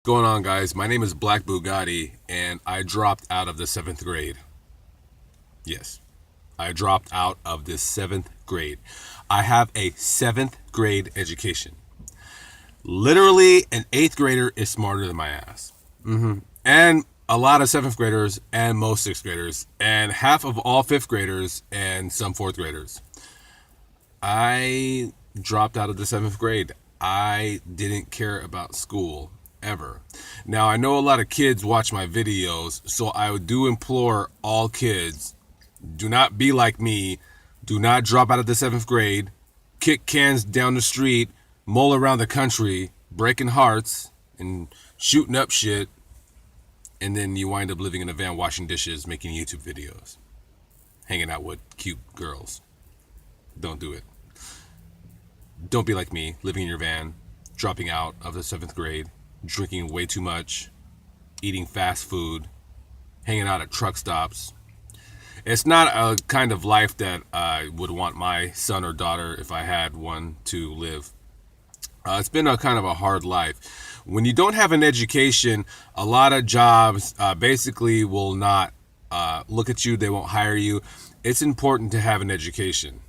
Going on, guys? My name is Black Bugatti, and I dropped out of the seventh grade. Yes, I dropped out of the seventh grade. I have a seventh grade education. Literally, an eighth grader is smarter than my ass. And a lot of seventh graders, and most sixth graders, and half of all fifth graders, and some fourth graders. I dropped out of the seventh grade. I didn't care about school ever. Now, I know a lot of kids watch my videos, so I do implore all kids, do not be like me. Do not drop out of the seventh grade, kick cans down the street, mull around the country, breaking hearts, and shooting up shit, and then you wind up living in a van washing dishes, making YouTube videos, hanging out with cute girls. Don't do it. Don't be like me, living in your van, dropping out of the seventh grade, drinking way too much, eating fast food, hanging out at truck stops. It's not a kind of life that I would want my son or daughter, if I had one, to live. It's been a kind of a hard life. When you don't have an education, a lot of jobs basically will not look at you. They won't hire you. It's important to have an education.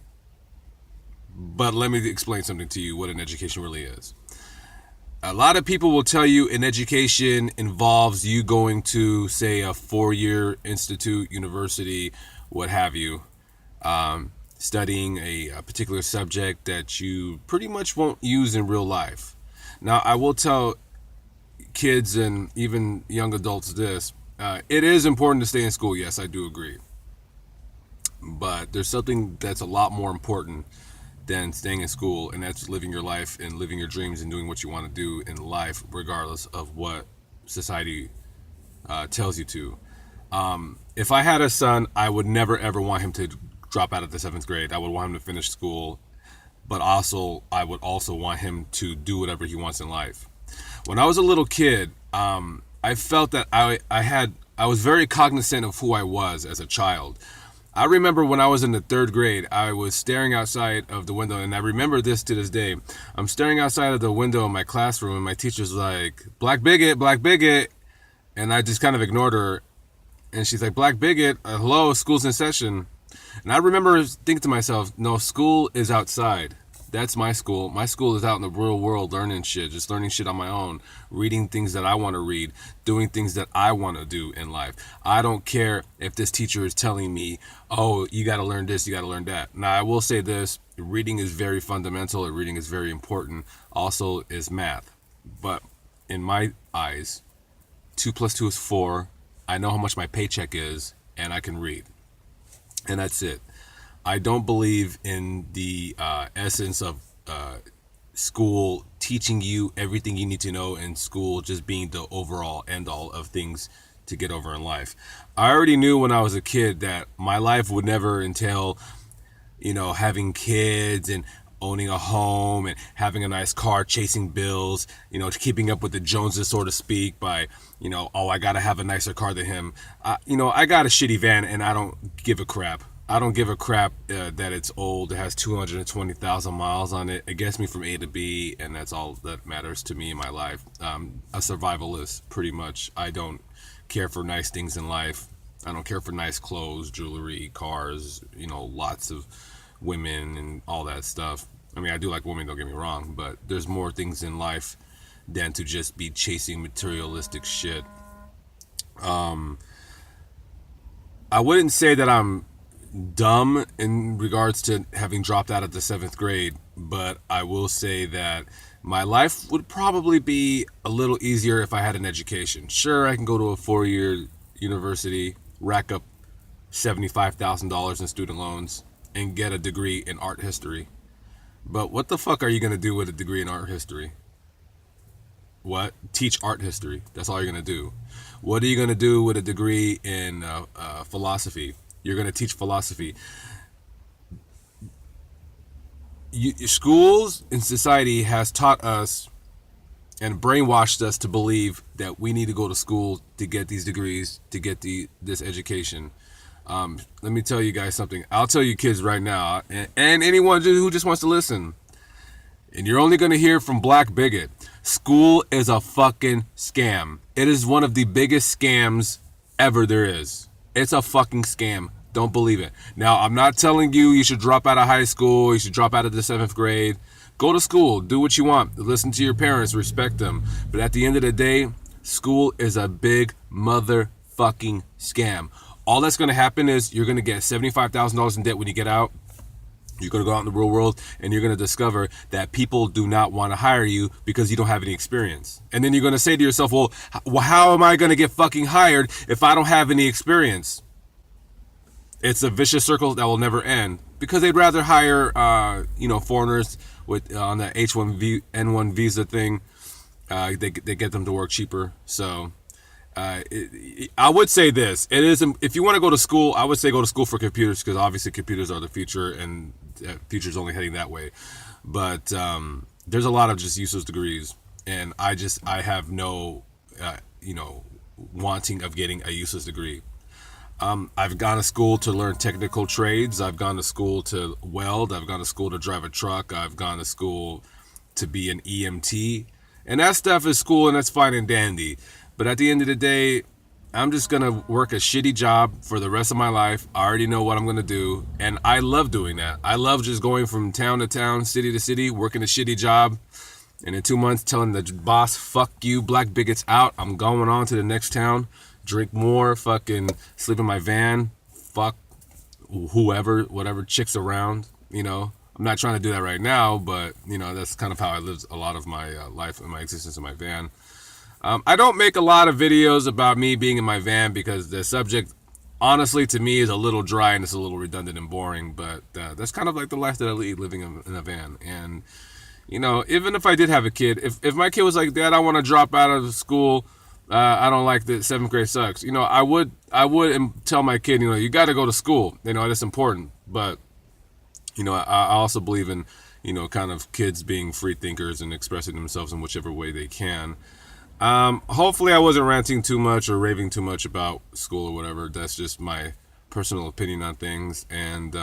But let me explain something to you, what an education really is. A lot of people will tell you an education involves you going to, say, a 4-year institute, university, what have you, studying a particular subject that you pretty much won't use in real life. Now, I will tell kids and even young adults this. It is important to stay in school. Yes, I do agree. But there's something that's a lot more important than staying in school, and that's living your life and living your dreams and doing what you want to do in life, regardless of what society tells you to. If I had a son, I would never ever want him to drop out of the seventh grade. I would want him to finish school, but also I would also want him to do whatever he wants in life. When I was a little kid, I felt that I was very cognizant of who I was as a child. I remember when I was in the third grade, I was staring outside of the window, and I remember this to this day. I'm staring outside of the window in my classroom, and my teacher's like, "Black bigot, black bigot," and I just kind of ignored her. And she's like, "Black bigot, hello, school's in session." And I remember thinking to myself, no, school is outside. That's my school. My school is out in the real world learning shit, just learning shit on my own, reading things that I want to read, doing things that I want to do in life. I don't care if this teacher is telling me, oh, you got to learn this, you got to learn that. Now, I will say this, reading is very fundamental, and reading is very important. Also is math. But in my eyes, 2 plus 2 is 4. I know how much my paycheck is, and I can read. And that's it. I don't believe in the essence of school teaching you everything you need to know in school, just being the overall end all of things to get over in life. I already knew when I was a kid that my life would never entail, having kids and owning a home and having a nice car, chasing bills, keeping up with the Joneses, so to speak, by, oh, I got to have a nicer car than him. I got a shitty van and I don't give a crap. I don't give a crap that it's old. It has 220,000 miles on it. It gets me from A to B, and that's all that matters to me in my life. A survivalist, pretty much. I don't care for nice things in life. I don't care for nice clothes, jewelry, cars, lots of women and all that stuff. I mean, I do like women, don't get me wrong, but there's more things in life than to just be chasing materialistic shit. I wouldn't say that I'm dumb in regards to having dropped out of the seventh grade, but I will say that my life would probably be a little easier if I had an education. Sure, I can go to a 4-year university, rack up $75,000 in student loans, and get a degree in art history. But what the fuck are you going to do with a degree in art history? What? Teach art history. That's all you're going to do. What are you going to do with a degree in philosophy? You're going to teach philosophy. Schools and society has taught us and brainwashed us to believe that we need to go to school to get these degrees, to get this education. Let me tell you guys something. I'll tell you kids right now, and anyone who just wants to listen. And you're only going to hear from Black Bigot. School is a fucking scam. It is one of the biggest scams ever there is. It's a fucking scam. Don't believe it. Now, I'm not telling you you should drop out of high school. You should drop out of the 7th grade. Go to school. Do what you want. Listen to your parents. Respect them. But at the end of the day, school is a big motherfucking scam. All that's going to happen is you're going to get $75,000 in debt when you get out. You're going to go out in the real world and you're going to discover that people do not want to hire you because you don't have any experience. And then you're going to say to yourself, well, how am I going to get fucking hired if I don't have any experience? It's a vicious circle that will never end because they'd rather hire, foreigners with on the H1N1 visa thing. They get them to work cheaper. So I would say this. It is, if you want to go to school, I would say go to school for computers because obviously computers are the future and future's only heading that way. But there's a lot of just useless degrees, and I have no, wanting of getting a useless degree. I've gone to school to learn technical trades. I've gone to school to weld. I've gone to school to drive a truck. I've gone to school to be an EMT. And that stuff is cool and that's fine and dandy. But at the end of the day, I'm just going to work a shitty job for the rest of my life. I already know what I'm going to do. And I love doing that. I love just going from town to town, city to city, working a shitty job. And in 2 months telling the boss, fuck you, Black Bigot's out. I'm going on to the next town. Drink more, fucking sleep in my van. Fuck whoever, whatever chicks around, I'm not trying to do that right now, but, that's kind of how I lived a lot of my life and my existence in my van. I don't make a lot of videos about me being in my van because the subject, honestly, to me is a little dry and it's a little redundant and boring, but that's kind of like the life that I lead, living in a van. And, even if I did have a kid, if my kid was like, Dad, I want to drop out of school, I don't like that 7th grade sucks, I would tell my kid, you got to go to school, that's important. But, I also believe in, kind of kids being free thinkers and expressing themselves in whichever way they can. Hopefully I wasn't ranting too much or raving too much about school or whatever. That's just my personal opinion on things. And,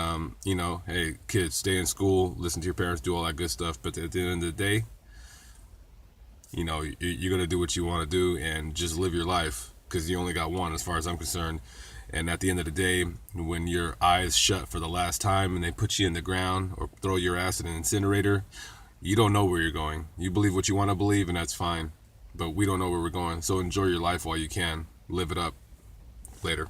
hey, kids, stay in school, listen to your parents, do all that good stuff. But at the end of the day, you're going to do what you want to do and just live your life because you only got one as far as I'm concerned. And at the end of the day, when your eyes shut for the last time and they put you in the ground or throw your ass in an incinerator, you don't know where you're going. You believe what you want to believe and that's fine. But we don't know where we're going. So enjoy your life while you can. Live it up. Later.